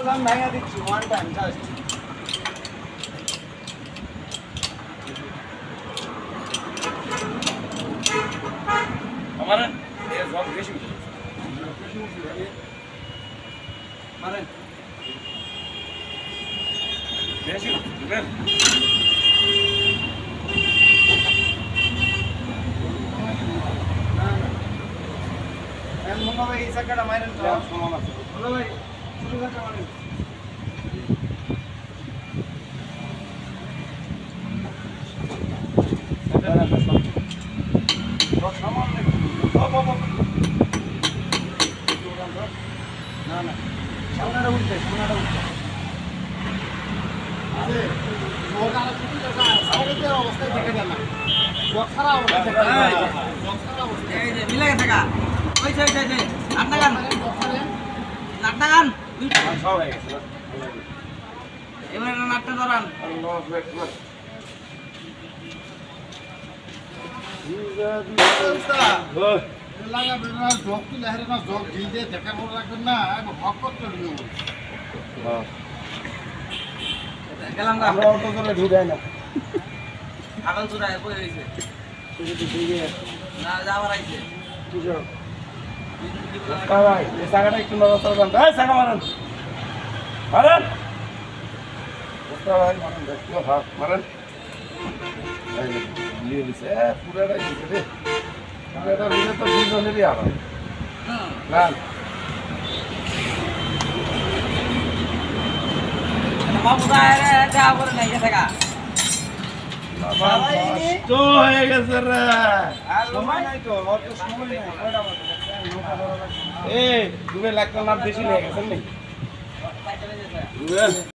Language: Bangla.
আমি ভাঙা দিচ্ছি ওয়ান টাইম জাস্ট আমার এর জগ বেশি মারেন বেশি দিবেন মনে হয় এই চাকাটা মারেন তো সমান আছে বলো ভাই শুরু চাকা মারেন না না সামনেটা উঠছে সামনেটা উঠছে অবস্থায় দেখে যান না খারাপ অবস্থায় মিলে গেছে গা ওই যে নাটনাগান নাটনাগান সব হয়ে গেছে এবারে নাটনা ধরান গেলাম না আমরা অটো চলে ঢুকাই না আগল চুরায় বই হয়েছে না যাওয়ার আইছে ভাই এই চাকাটা একটু নড়াচড়া করেন এই চাকা মারেন মারেন ভাই মারেন দেখতে হাত মারেন নিয়ে দিছে পুরাটাই দিছে রে পুরাটা নিলে তো দুজনেরই আবার না বাবু দাঁড়ে যা করে নাই গেছে গা তো হয়ে গেছে রে আর সময় নাই তো অত সময় নাই এই তুমি লাগতো না বেশি লেগে গেছে নাকি